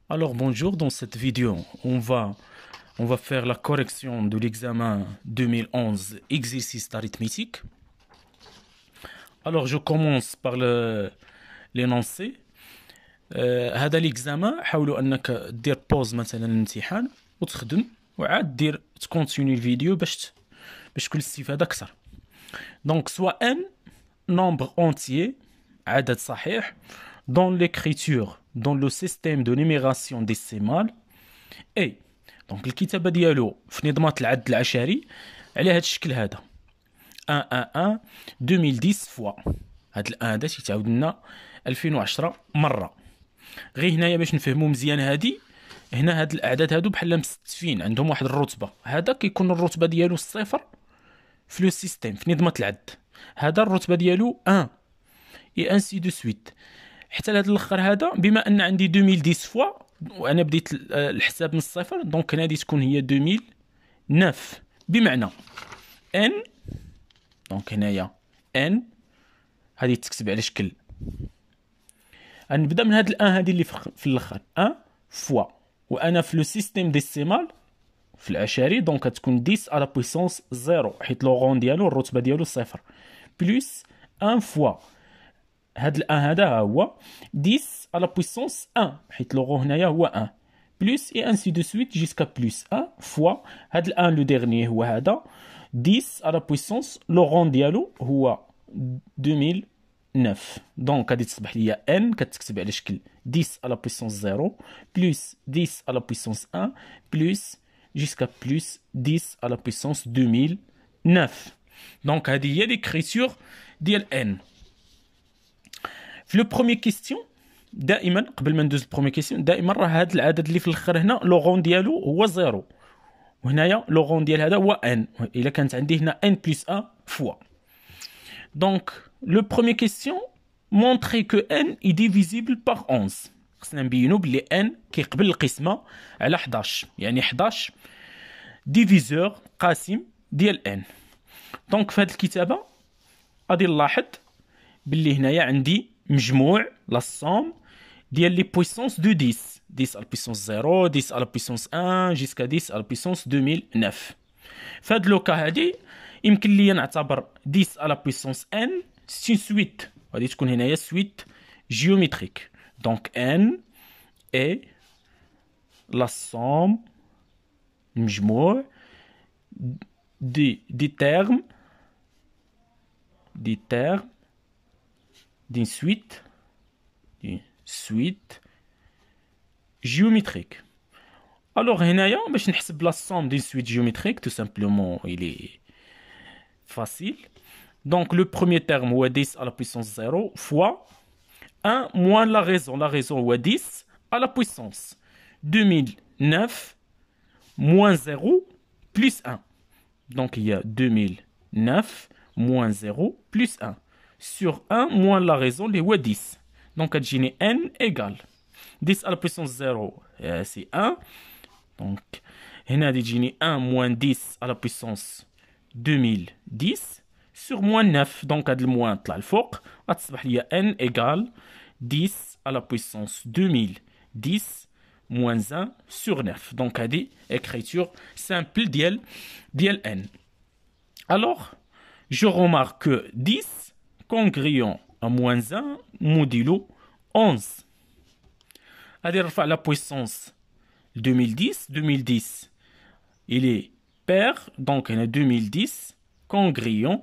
Alors bonjour, dans cette vidéo, on va faire la correction de l'examen 2011 exercice d'arithmétique. Alors je commence par l'énoncé. هذا l'examen حاولوا انك دير بوز مثلا الامتحان وتخدم وعاد دير تكونتيني الفيديو باش تكون الاستفادة اكثر. Donc soit n nombre entier عدد صحيح dans l'écriture dans le système de numération décimale et donc الكتابة ديالو في نظمات العد العشري على هذا الشكل هذا 1 2010 فوا هاد الان هذا تيتعاود لنا 2010 مرة. غير هنايا باش نفهمو مزيان هادي، هنا هاد الاعداد هادو بحال مستفين عندهم واحد الرتبة، هذا كيكون الرتبة ديالو الصفر في لو سيستيم في نظمة العد، هذا الرتبة ديالو 1 اي انسي دو سويت حتى لهاد الاخر هذا. بما ان عندي 2010 فوا وانا بديت الحساب من الصفر، دونك هنا غادي تكون هي 2009 بمعنى ان، دونك هنايا ان هذه تكتب على شكل، غنبدا من هاد الان هذه اللي في الاخر 1 فوا، وانا في لو سيستيم ديسيمال في العشري دونك غتكون 10 على بويسونس 0 حيت لوغون ديالو الرتبه ديالو صفر بلس 1 فوا هاد الان هذا هو 10 على بويسونس 1 حيت لوغو هنايا هو 1 بلس اي انسي دو سويت جيسكا بلس 1 فوا هاد الان لو ديرني هو هذا 10 على بويسونس لوغون ديالو هو 2009. دونك غادي تصبح ليا ان كتكتب على شكل 10 على بويسونس 0 بلس 10 على بويسونس 1 بلس جيسكا بلس 10 على بويسونس 2009. دونك هذه هي ليكريتور ديال ان. في لو بروميي كيستيون دائما قبل ما ندوز البروميي كيستيون دائما راه هذا العدد اللي في الاخر هنا لوغون ديالو هو 0 وهنايا لوغون ديال هذا هو ان، الا كانت عندي هنا ان بلس 1 فوا. دونك لو بروميي كيستيون مونطري كو ان اي ديفيزيبل باغ 11، خصنا نبينو بلي ان كيقبل القسمه على 11، يعني 11 ديفيزور قاسم ديال ان. دونك في هذه الكتابه غادي نلاحظ باللي هنايا عندي مجموع لا سوم ديال لي بويسونس دو 10 10 على بويسونس 0 10 على بويسونس 1 جيسكا 10 على بويسونس 2009. في هاد لوكا هادي يمكن ليا نعتبر 10 على بويسونس ان سي سويت، غادي تكون هنايا سويت جيومتريك. دونك ان اي لا سوم المجموع دي تيرم d'une suite géométrique. Alors هنايا باش نحسب la somme d'une suite géométrique, tout simplement il est facile. Donc le premier terme هو 10 à la puissance 0 fois 1 moins la raison هو 10 à la puissance 2009 moins 0 plus 1. Donc il y a 2009 moins 0 plus 1 sur 1 moins la raison اللي هو 10. Donc غتجيني n égale 10 à la puissance 0 c'est 1. Donc هنا غادي تجيني 1 moins 10 à la puissance 2010 sur moins 9. Donc هاد الموان طلع الفوق غتصبح ليا n égale 10 à la puissance 2010 moins 1 sur 9. Donc هادي écriture simple ديال n. Alors je remarque que 10 congruent à moins 1 modulo 11. غادي نرفع la puissance 2010 il est pair, donc هنا 2010 congruent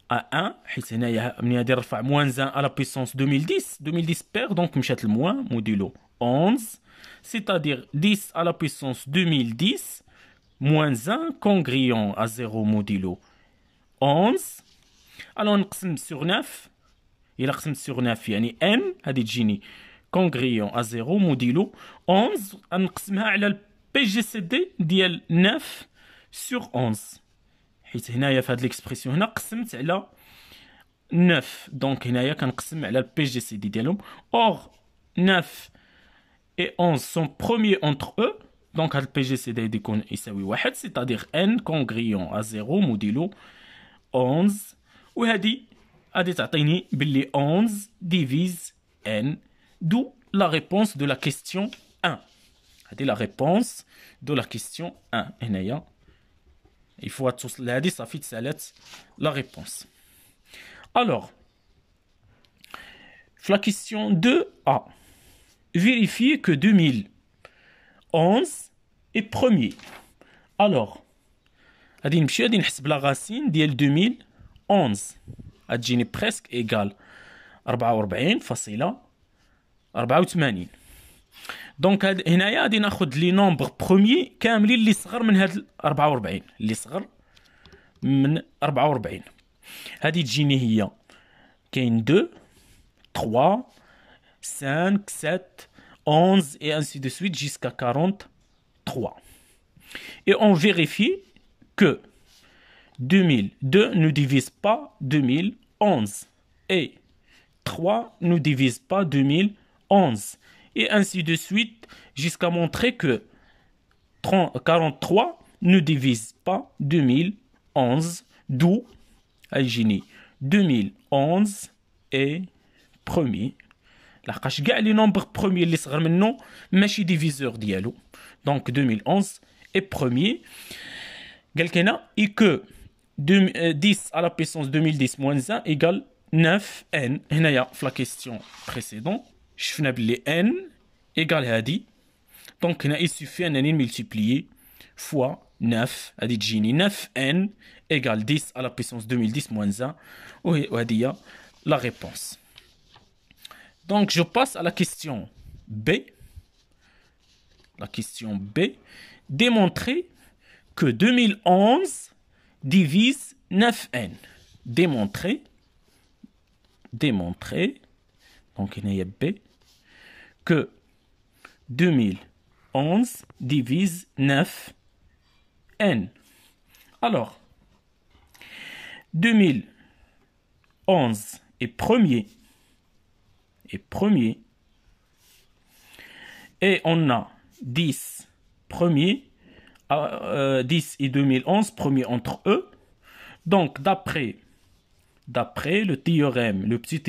à 1 حيت هنايا ملي غادي نرفع moins 1 à la puissance 2010 pair donc مشات الموان modulo 11 c'est-à-dire 10 à la puissance 2010 moins 1 congruent à 0 modulo 11. Alors نقسم sur 9، إلا قسمت sur 9 يعني n هادي تجيني congruent à 0 modulo 11 غنقسمها على البي جي سي دي ديال 9 sur 11 حيت هنايا في هاد ليكسبرسيون هنا قسمت على 9 دونك هنايا كنقسم على البي جي سي دي ديالهم. اور 9 et 11 sont premiers entre eux دونك هاد البي جي سي دي غادي يكون يساوي 1 c'est-à-dire n congruent à 0 modulo 11 وهادي غادي تعطيني باللي 11 divise n, d'où la réponse de la question 1. C'est la réponse de la question 1. Il faut que ça fait la réponse. Alors, la question 2A. Vérifiez que 2011 est premier. Alors, غادي نحسب la racine ديال 2011. غتجيني presque égal 44.84. دونك هنايا غادي ناخذ لي نومبر بروميي كاملين اللي صغر من هاد 44 اللي صغر من 44. هادي تجيني هي كاين 2 3 5 7 11 et ainsi de suite jusqu'à 43. Et on vérifie que 2002 ne divise pas 2011 et 3 ne divise pas 2011 et ainsi de suite jusqu'à montrer que 43 ne divise pas 2011, d'où Algénie 2011 est premier. لحقاش كاع لي نومبر بروميي اللي صغر منه ماشي ديفيزور ديالو. دونك 2011 est premier. قال لك هنا et que 10 à la puissance 2010 moins 1 égale 9n. هنايا في لا كيستيون بريسيدون شفنا بلي n égale هادي. دونك هنا il suffit انني نملتيبليي fois 9 غادي تجيني 9n égale 10 à la puissance 2010 moins 1 وهذه هي la réponse. Donc, je passe à la question B. La question B. Démontrer que 2011 divise 9n. Démontrer. Donc, il y a B. Que 2011 divise 9n. Alors, 2011 est premier. Et on a 10 premiers, 10 et 2011 premiers entre eux. Donc d'après le théorème, le petit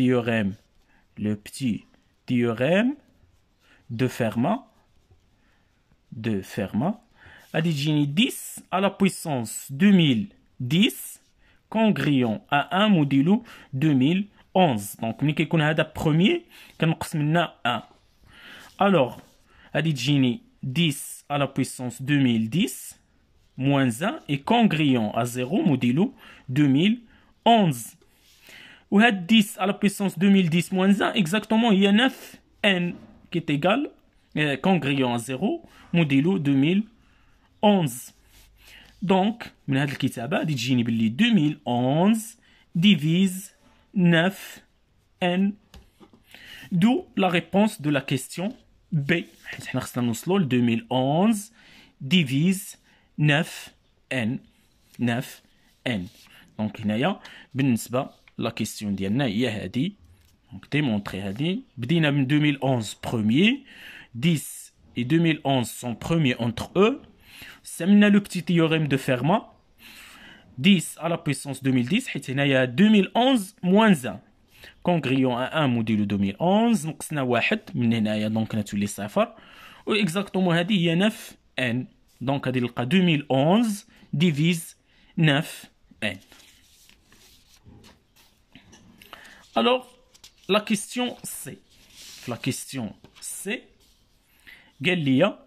théorème de Fermat, a dit 10 à la puissance 2010 congruent à 1 modulo 2011. Donc, ملي كيكون هذا premier كنقص منا 1. Alors, غادي تجيني 10 à la puissance 2010 moins 1 est congruent à 0 modulo 2011. وهاد 10 à la puissance 2010 moins 1 exactement هي 9n qui est égal congruent à 0 modulo 2011. Donc, من هاد الكتابة غادي تجيني باللي 2011 divise 9n. D'où la réponse de la question B. 2011 divise 9n. Donc هنايا بالنسبة la question ديالنا هي هادي. Donc démontrer هادي. بدينا من 2011 premier. 10 et 2011 sont premiers entre eux. سمنا le petit théorème de Fermat. 10 à la puissance 2010 حيت هنايا 2011 moins 1 congruent à 1 modulo 2011 نقصنا 1 من هنايا دونك نتولي 0 و اكزاكتومون هذه هي 9n. دونك غادي نلقى 2011 divise 9n. Alors la question C. La question C قال لي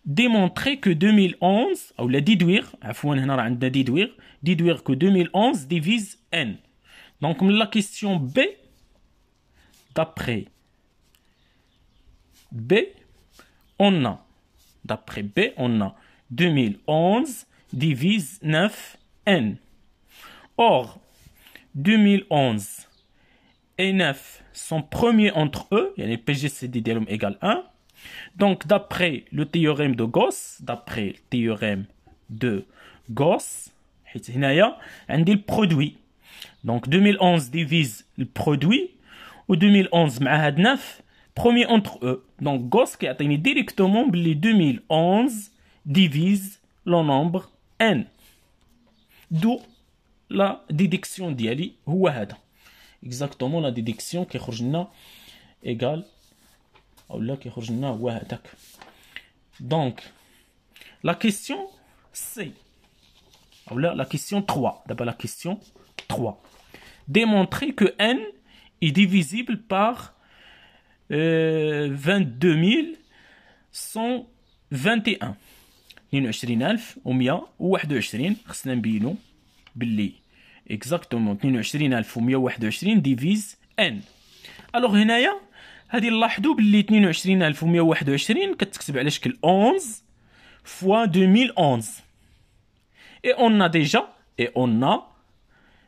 démontrer que 2011 ou la déduire عفوا هنا راه عندنا déduire que 2011 divise n. Donc la question B, d'après B on a 2011 divise 9n. Or 2011 et 9 sont premiers entre eux, يعني PGCD ديالهم égale 1. Donc, d'après le théorème de Gauss, هنايا عندي le produit. Donc, 2011 divise le produit, ou 2011 مع هاد 9 premier entre eux. Donc, Gauss كيعطيني directement بلي 2011 divise le nombre n. D'où la déduction ديالي هو هذا. Exactement la déduction كيخرج لنا égale اولا كيخرج لنا هو هذاك. دونك لا كيسيون سي اولا لا كيسيون 3. دابا لا كيسيون 3. démontrer que n est divisible par 22121. 22121 خصنا نبينو باللي اكزاكتومون 22121 ديفيز n. الوغ هنايا هادي نلاحظوا باللي 22121 كتكتب على شكل 11 فوا 2011. et on a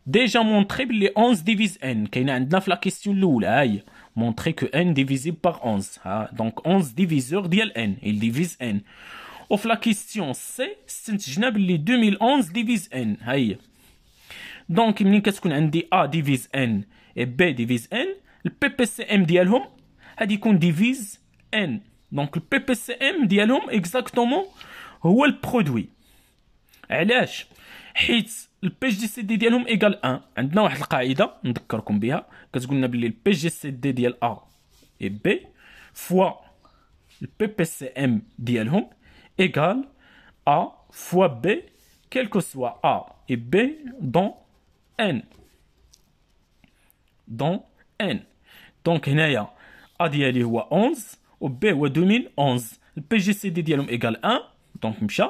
déjà montré باللي 11 divise n. كاينه عندنا في لا كيسيون الاولى ها هي montrer que n divisible par 11. ها دونك 11 ديفيزور ديال n il divise n. وفي لا كيسيون سي استنتجنا باللي 2011 ديفيز n. ها هي دونك منين كتكون عندي a ديفيز n et b ديفيز n البي بي سي ام ديالهم غادي يكون ديفيز n. دونك البي بي سي ام ديالهم اكزاكتومون هو البرودوي. علاش؟ حيت البي جي سي دي ديالهم ايكال 1. عندنا واحد القاعده نذكركم بها كتقول لنا بلي البي جي سي دي ديال ا اي بي فوا البي بي سي ام ديالهم ايكال ا فوا بي كيلكو سوا ا اي بي دون ان. دونك هنايا ا ديالي هو 11 و بي هو 2011. البي جي سي دي ديالهم ايكال 1 دونك مشى.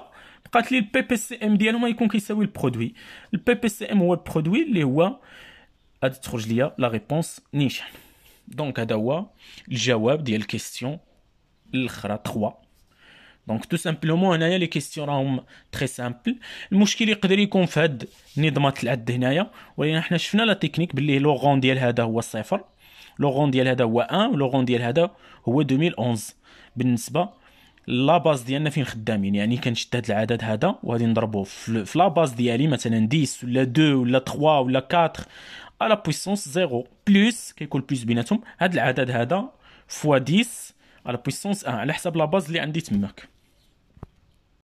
بقات لي البي بي سي ام ديالهم غيكون كيساوي البرودوي. البي بي سي ام هو البرودوي اللي هو غادي تخرج ليا لا ريبونس نيشان. دونك هذا هو الجواب ديال الكيستيون الاخرى 3. دونك تو سامبلومون هنايا لي كيستيون راهم تري سامبل. المشكل يقدر يكون في هاد نظامات العد هنايا، ولكن حنا شفنا لا تكنيك باللي لوغون ديال هذا هو 0، لوغون ديال هذا هو 1، ولوغون ديال هذا هو 2011. بالنسبه لا باز ديالنا فين خدامين، يعني كنشد هذا العدد هذا وغادي نضربوه في لا باز ديالي مثلا 10 ولا 2 ولا 3 ولا 4 على بويسونس 0 بلس كيكون بلس بيناتهم هذا العدد هذا فوا 10 على بويسونس 1 على حسب لا باز اللي عندي تماك.